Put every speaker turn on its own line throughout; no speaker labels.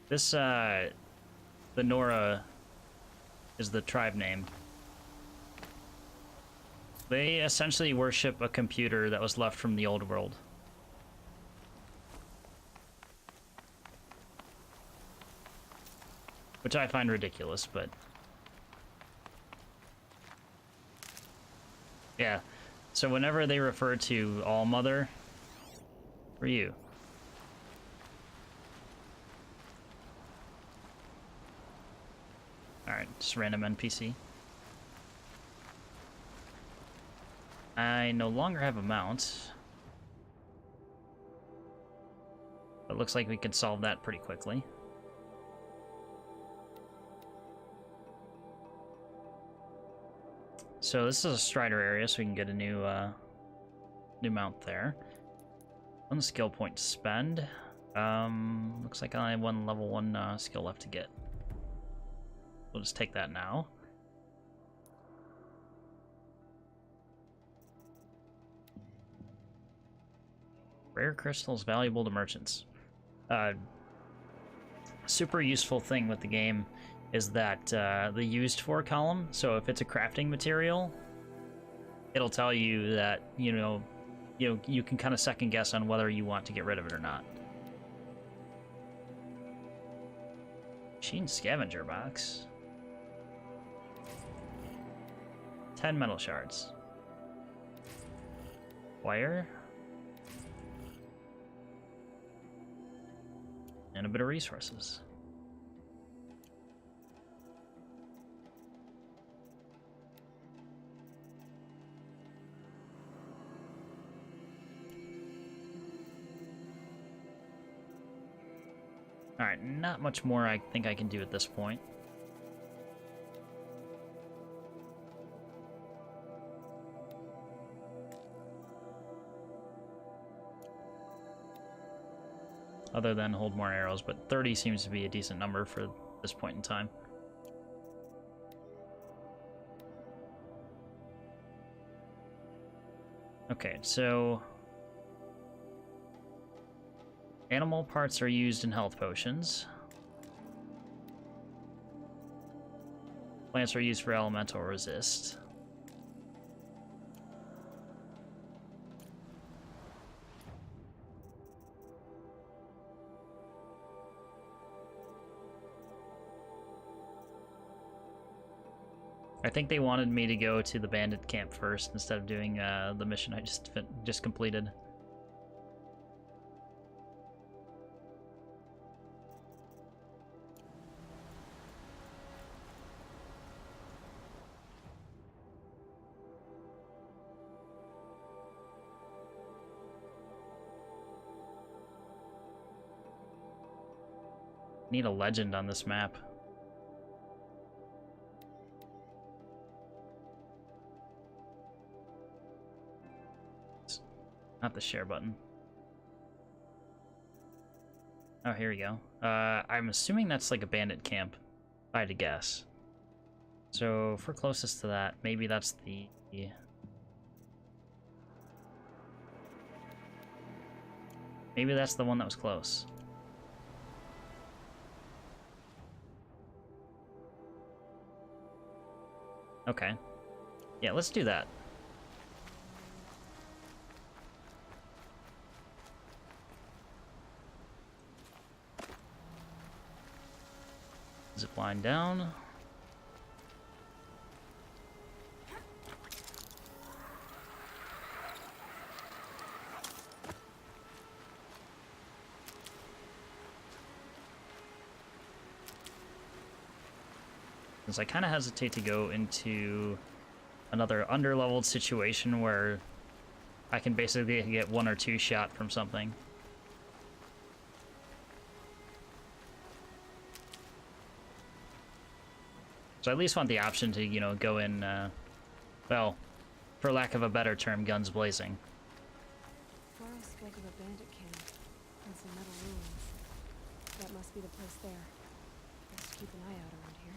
This, the Nora is the tribe name. They essentially worship a computer that was left from the old world. Which I find ridiculous, but... yeah. So whenever they refer to All-Mother, for you. Alright, just random NPC. I no longer have a mount. It looks like we can solve that pretty quickly. So this is a Strider area, so we can get a new mount there. One skill point to spend. Looks like I only have one level 1 skill left to get. We'll just take that now. Rare crystals valuable to merchants. Super useful thing with the game is that the used for column. So if it's a crafting material, it'll tell you that you can kind of second guess on whether you want to get rid of it or not. Machine scavenger box. 10 metal shards. Wire. And a bit of resources. Alright, not much more I think I can do at this point. Other than hold more arrows, but 30 seems to be a decent number for this point in time. Okay, so... animal parts are used in health potions. Plants are used for elemental resist. I think they wanted me to go to the bandit camp first instead of doing the mission I just completed. Need a legend on this map. Not the share button. Oh, here we go. I'm assuming that's like a bandit camp, if I had to guess. So, if we're closest to that, maybe that's the... maybe that's the one that was close. Okay. Yeah, let's do that. Zip line down. Because I kind of hesitate to go into another underleveled situation where I can basically get 1 or 2 shot from something. So I at least want the option to, you know, go in, well, for lack of a better term, guns blazing.
Flora spoke of a bandit camp and some metal ruins. That must be the place there. Let's keep an eye out around here.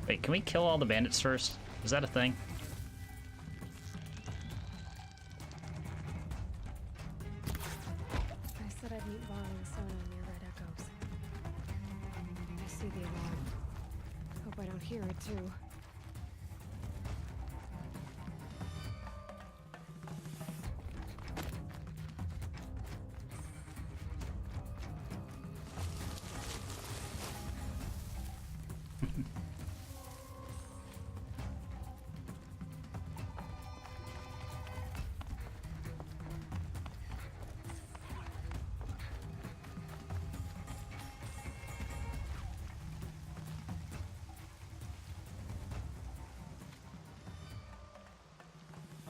Wait, can we kill all the bandits first? Is that a thing?
I said I'd meet Varl and Sona near Red Echoes. I see the alarm. Hope I don't hear it too.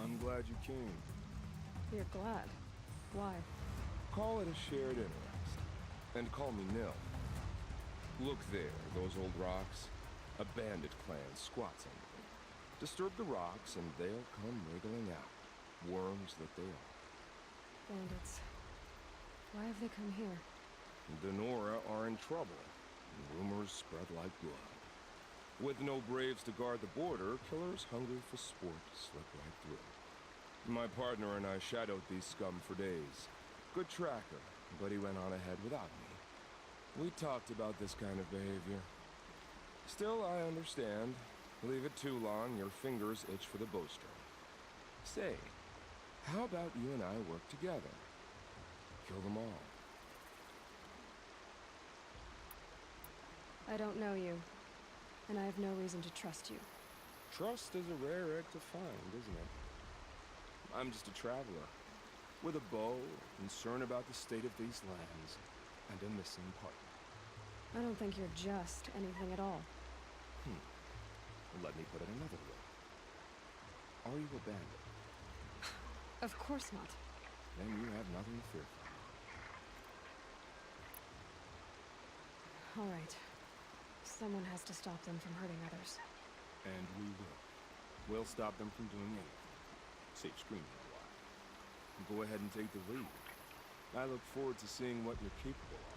I'm glad you came.
You're glad. Why?
Call it a shared interest. And call me Nil. Look there, those old rocks. A bandit clan squats under them. Disturb the rocks and they'll come wriggling out. Worms that they are.
Bandits. Why have they come here?
The Nora are in trouble. And rumors spread like blood. With no braves to guard the border, killers hungry for sport slip right through. My partner and I shadowed these scum for days. Good tracker, but he went on ahead without me. We talked about this kind of behavior. Still, I understand. Leave it too long, your fingers itch for the bowstring. Say, how about you and I work together? Kill them all.
I don't know you, and I have no reason to trust you.
Trust is a rare egg to find, isn't it? I'm just a traveler, with a bow, concerned about the state of these lands, and a missing partner.
I don't think you're just anything at all.
Let me put it another way. Are you a bandit?
Of course not.
Then you have nothing to fear from.
All right. Someone has to stop them from hurting others.
And we will. We'll stop them from doing anything. Save screaming a while. Go ahead and take the lead. I look forward to seeing what you're capable of.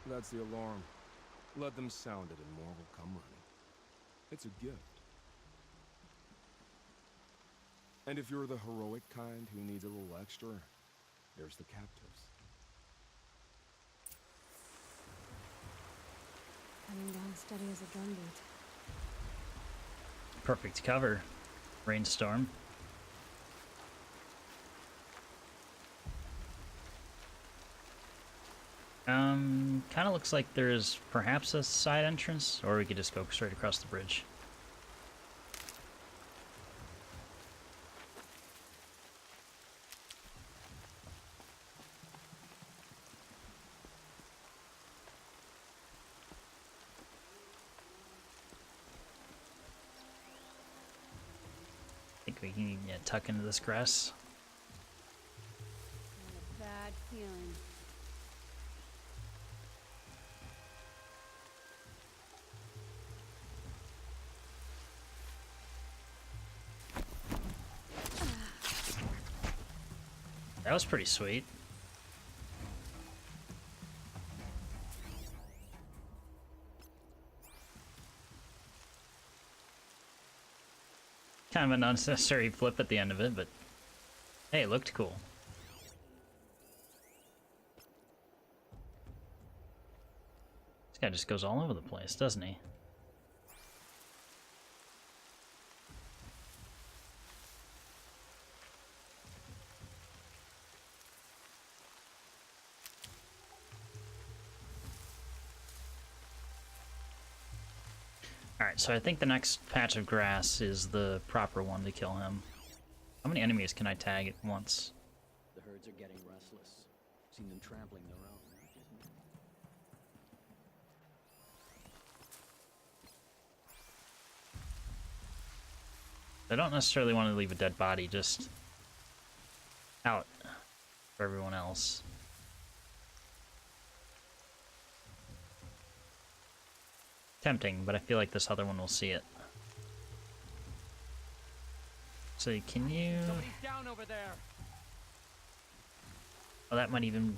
That's the alarm. Let them sound it and more will come running. It's a gift. And if you're the heroic kind who needs a little extra, there's the captives.
Coming down steady as a drumbeat.
Perfect cover. Rainstorm. Kind of looks like there's perhaps a side entrance, or we could just go straight across the bridge. I think we can tuck into this grass.
A bad feeling.
That was pretty sweet. Kind of an unnecessary flip at the end of it, but hey, it looked cool. This guy just goes all over the place, doesn't he? Alright, so I think the next patch of grass is the proper one to kill him. How many enemies can I tag at once?
The herds are getting restless. Seen them trampling their own.
I don't necessarily want to leave a dead body just out for everyone else. Tempting, but I feel like this other one will see it. So can you...
Somebody's down over there.
Well,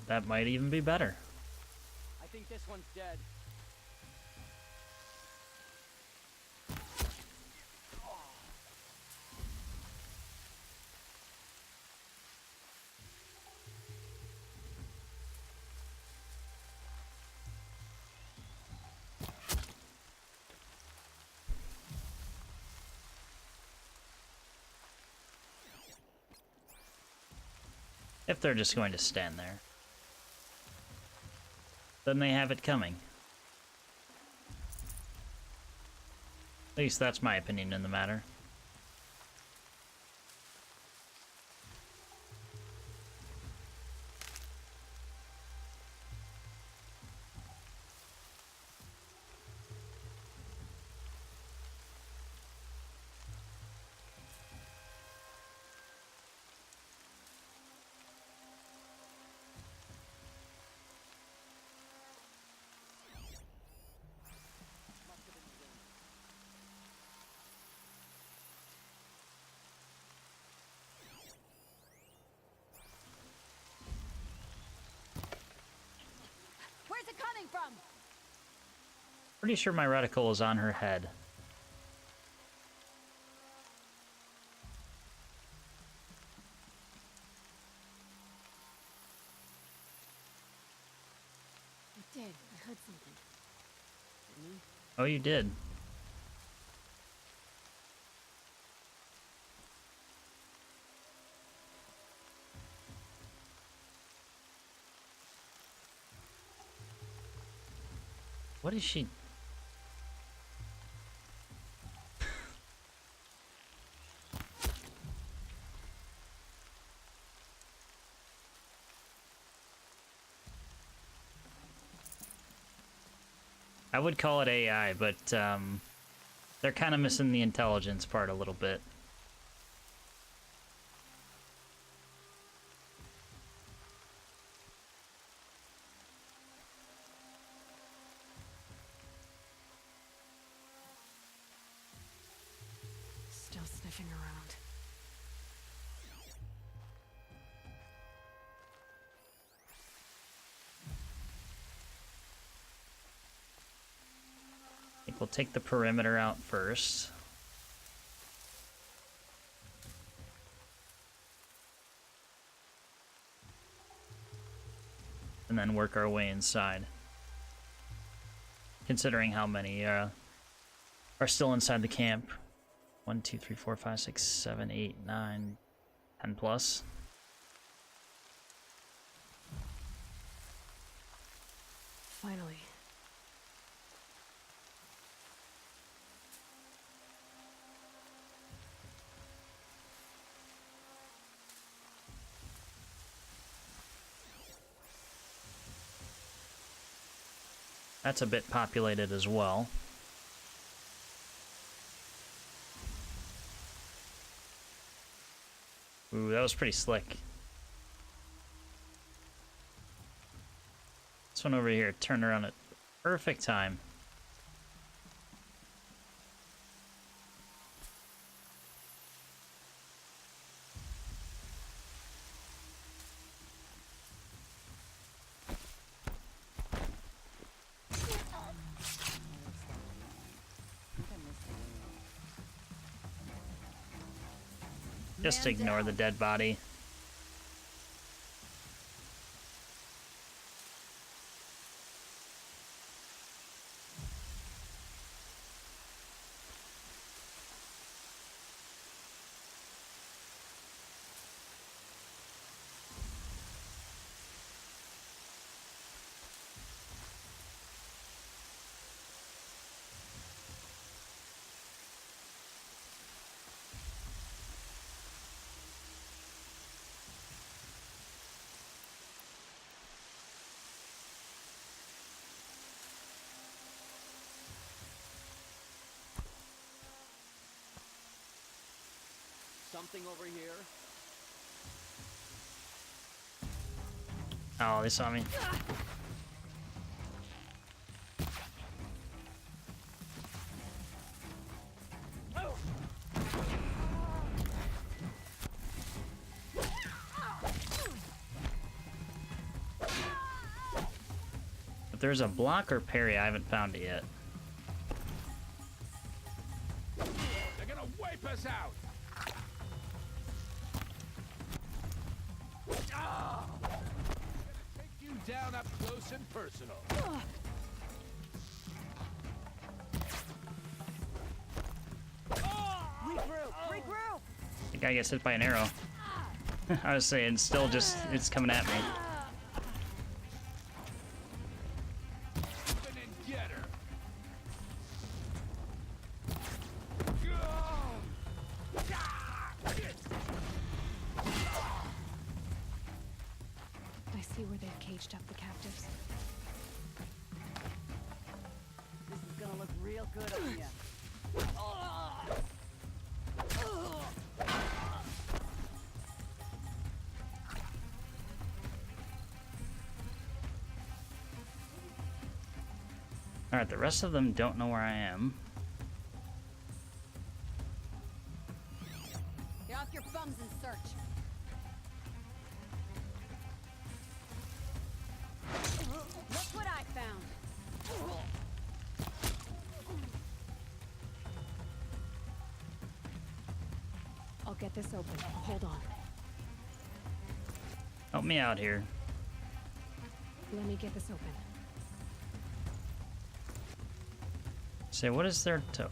that might even be better.
I think this one's dead.
If they're just going to stand there, then they have it coming. At least that's my opinion in the matter.
Where's it coming from?
Pretty sure my reticle is on her head.
I did. I heard something.
Oh, you did. What is she? I would call it AI, but they're kind of missing the intelligence part a little bit.
Still sniffing around.
I think we'll take the perimeter out first. And then work our way inside. Considering how many are still inside the camp. 1, 2, 3, 4, 5, 6, 7, 8, 9, 10 plus.
Finally.
That's a bit populated as well. Ooh, that was pretty slick. This one over here turned around at perfect time. Just
Man
ignore
down.
the dead body.
Something over here.
Oh, they saw me. If there's a block or parry, I haven't found it yet.
They're gonna wipe us out! Ah! Gonna take you down up close and personal.
Regroup!
The guy gets hit by an arrow. I was saying, still just, it's coming at me.
Open and get her.
I see where they've caged up the captives.
This is gonna look real good on you.
Alright, the rest of them don't know where I am.
Get off your bums and search. Look what I found.
I'll get this open. Hold on.
Help me out here.
Let me get this open.
Say, what is their toe?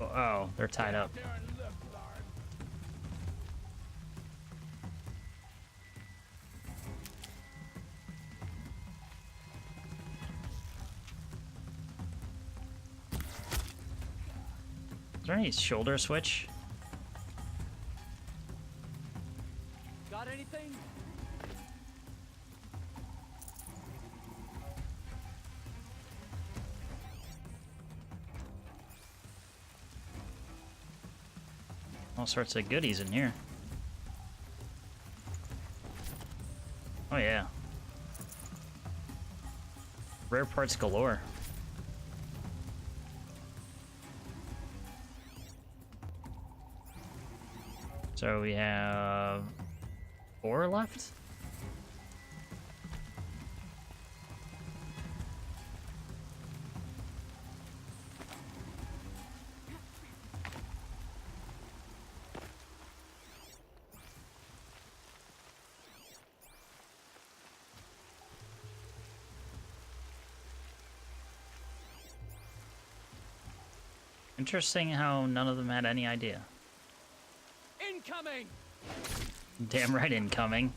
Oh, they're tied up.
There and look, Lard.
Is there any shoulder switch?
Got anything?
All sorts of goodies in here. Oh yeah. Rare parts galore. So we have 4 left? Interesting how none of them had any idea.
Incoming!
Damn right incoming.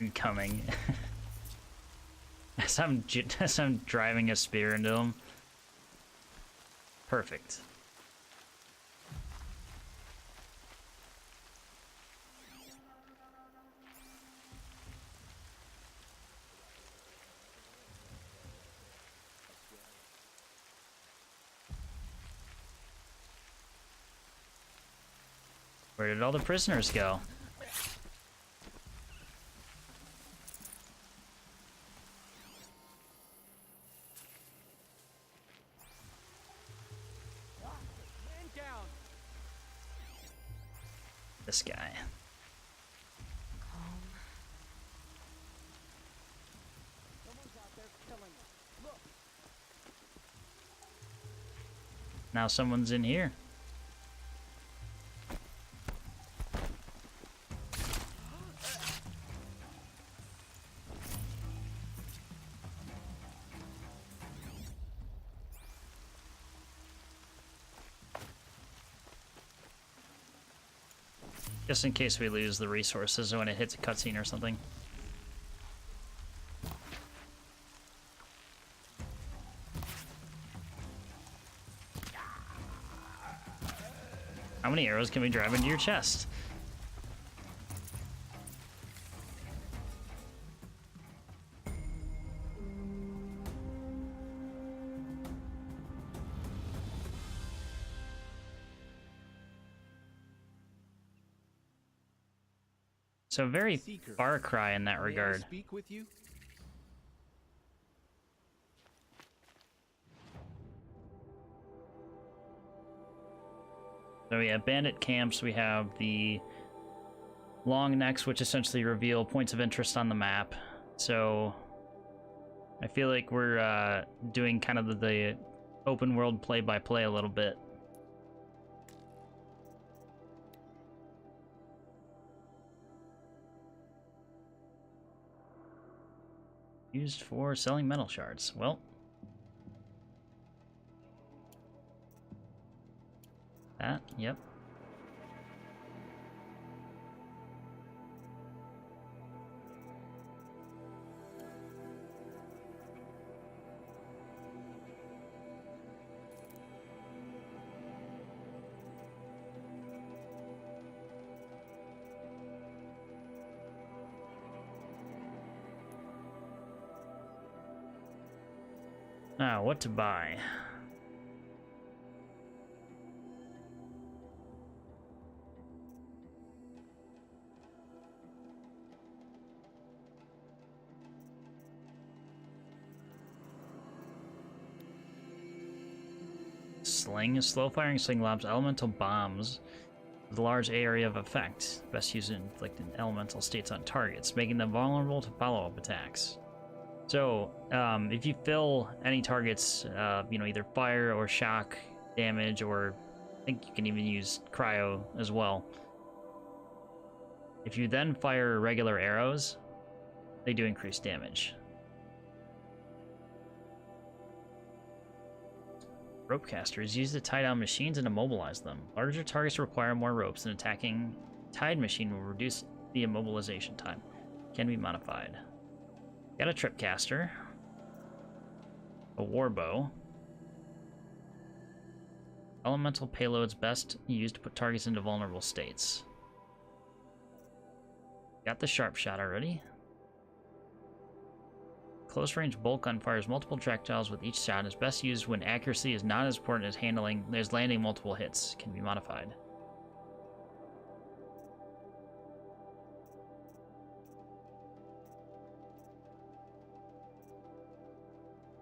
Incoming. as I'm driving a spear into him. Perfect. Where did all the prisoners go?
Man down!
This guy.
Someone's out there killing us. Look!
Now someone's in here. Just in case we lose the resources when it hits a cutscene or something. How many arrows can we drive into your chest? So very
Seeker.
Far Cry in that
May I
regard.
speak with you?
So we have bandit camps, we have the long necks, which essentially reveal points of interest on the map. So I feel like we're doing kind of the open world play-by-play a little bit. Used for selling metal shards. Well, that, yep. Now, what to buy? Sling. Slow-firing sling lobs elemental bombs with a large area of effect. Best used in inflicting elemental states on targets, making them vulnerable to follow-up attacks. So, if you fill any targets, you know, either fire or shock damage, or I think you can even use cryo as well. If you then fire regular arrows, they do increase damage. Rope casters use to tie down machines and immobilize them. Larger targets require more ropes, and attacking tied machine will reduce the immobilization time. Can be modified. Got a trip caster, a war bow, elemental payloads best used to put targets into vulnerable states. Got the sharp shot already. Close range bolt gun fires multiple projectiles with each shot. Is best used when accuracy is not as important as landing multiple hits. Can be modified.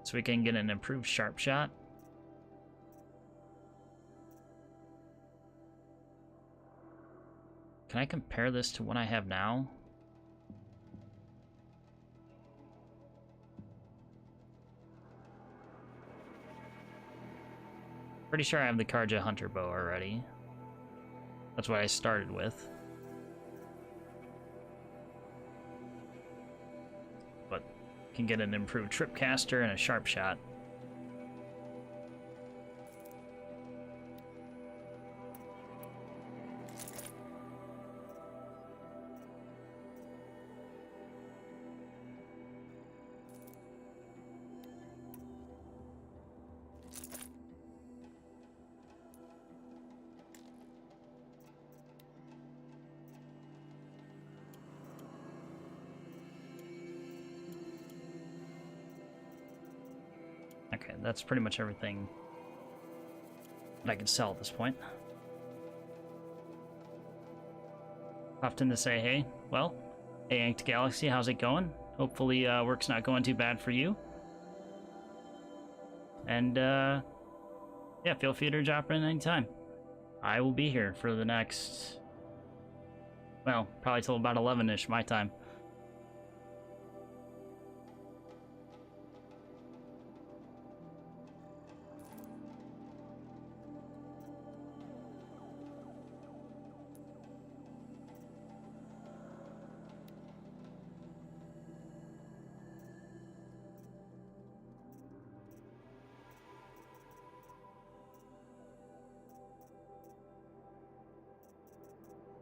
So we can get an improved sharp shot. Can I compare this to what I have now? Pretty sure I have the Karja Hunter bow already. That's what I started with. But can get an improved trip caster and a sharp shot. Okay, that's pretty much everything that I can sell at this point. Often to say, hey, well, hey Anked Galaxy, how's it going? Hopefully work's not going too bad for you. And yeah, feel free to drop in anytime. I will be here for the next, well, probably till about 11-ish my time.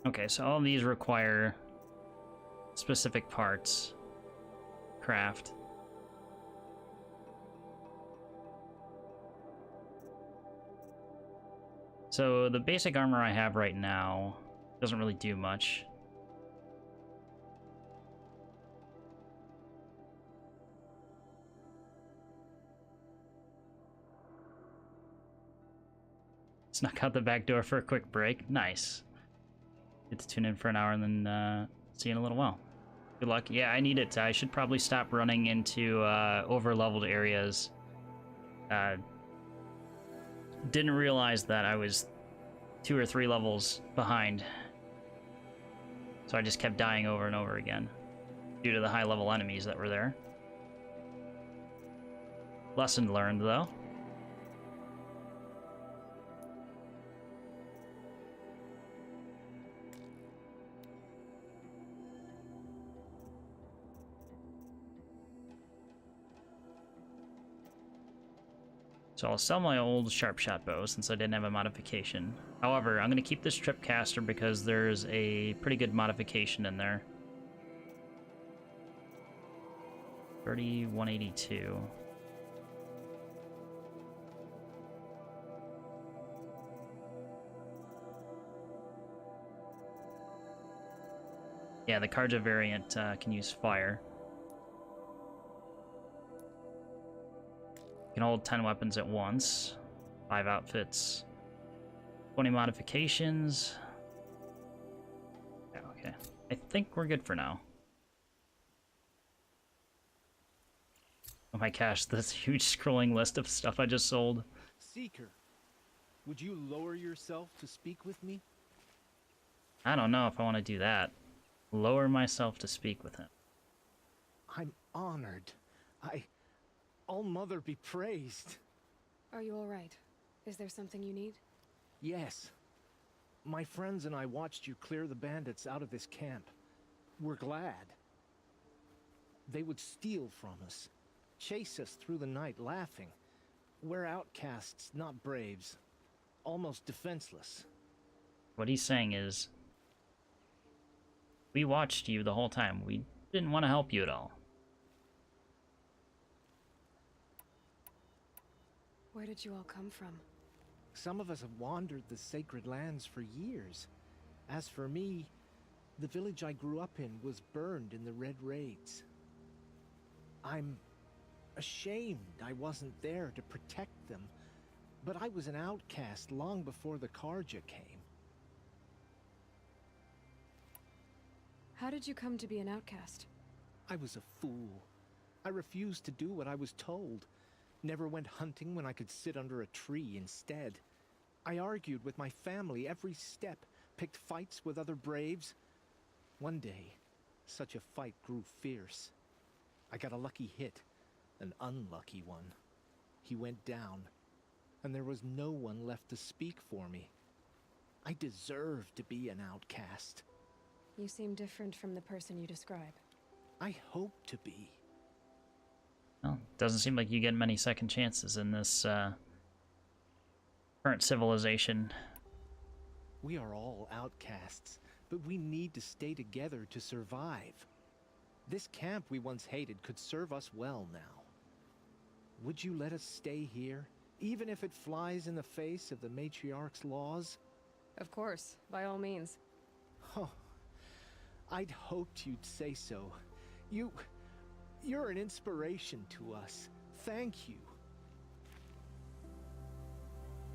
Okay, so all of these require specific parts. Craft. So the basic armor I have right now doesn't really do much. Snuck out the back door for a quick break. Nice. Get to tune in for an hour and then see you in a little while. Good luck. Yeah, I need it. I should probably stop running into over-leveled areas. Didn't realize that I was 2 or 3 levels behind. So I just kept dying over and over again due to the high level enemies that were there. Lesson learned, though. So I'll sell my old sharp shot bow since I didn't have a modification. However, I'm going to keep this tripcaster because there's a pretty good modification in there. 3182. Yeah, the Karja variant can use fire. You can hold 10 weapons at once. 5 outfits. 20 modifications. Yeah, okay. I think we're good for now. Oh my gosh, this huge scrolling list of stuff I just sold.
Seeker, would you lower yourself to speak with me?
I don't know if I want to do that. Lower myself to speak with him.
I'm honored. All-Mother be praised.
Are you all right? Is there something you need?
Yes. My friends and I watched you clear the bandits out of this camp. We're glad. They would steal from us, chase us through the night laughing. We're outcasts, not braves. Almost defenseless.
What he's saying is, we watched you the whole time. We didn't want to help you at all.
Where did you all come from?
Some of us have wandered the sacred lands for years. As for me, the village I grew up in was burned in the Red Raids. I'm ashamed I wasn't there to protect them, but I was an outcast long before the Karja came.
How did you come to be an outcast?
I was a fool. I refused to do what I was told. Never went hunting when I could sit under a tree instead. I argued with my family every step, picked fights with other braves. One day, such a fight grew fierce. I got a lucky hit, an unlucky one. He went down, and there was no one left to speak for me. I deserved to be an outcast.
You seem different from the person you describe.
I hope to be.
Well, doesn't seem like you get many second chances in this current civilization.
We are all outcasts, but we need to stay together to survive. This camp we once hated could serve us well now. Would you let us stay here, even if it flies in the face of the matriarch's laws?
Of course, by all means.
Oh, I'd hoped you'd say so. You're an inspiration to us. Thank you.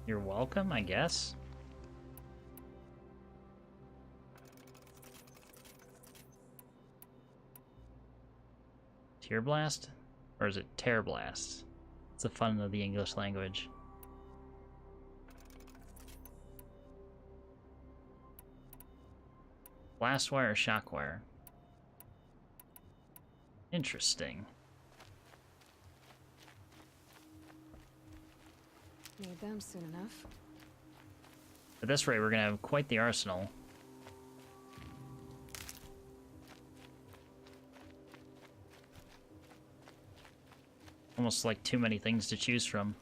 You're welcome, I guess. Tear Blast? Or is it Tear Blast? It's the fun of the English language. Blast wire or shock wire? Interesting.
Need them soon enough.
At this rate, we're gonna have quite the arsenal. Almost like too many things to choose from.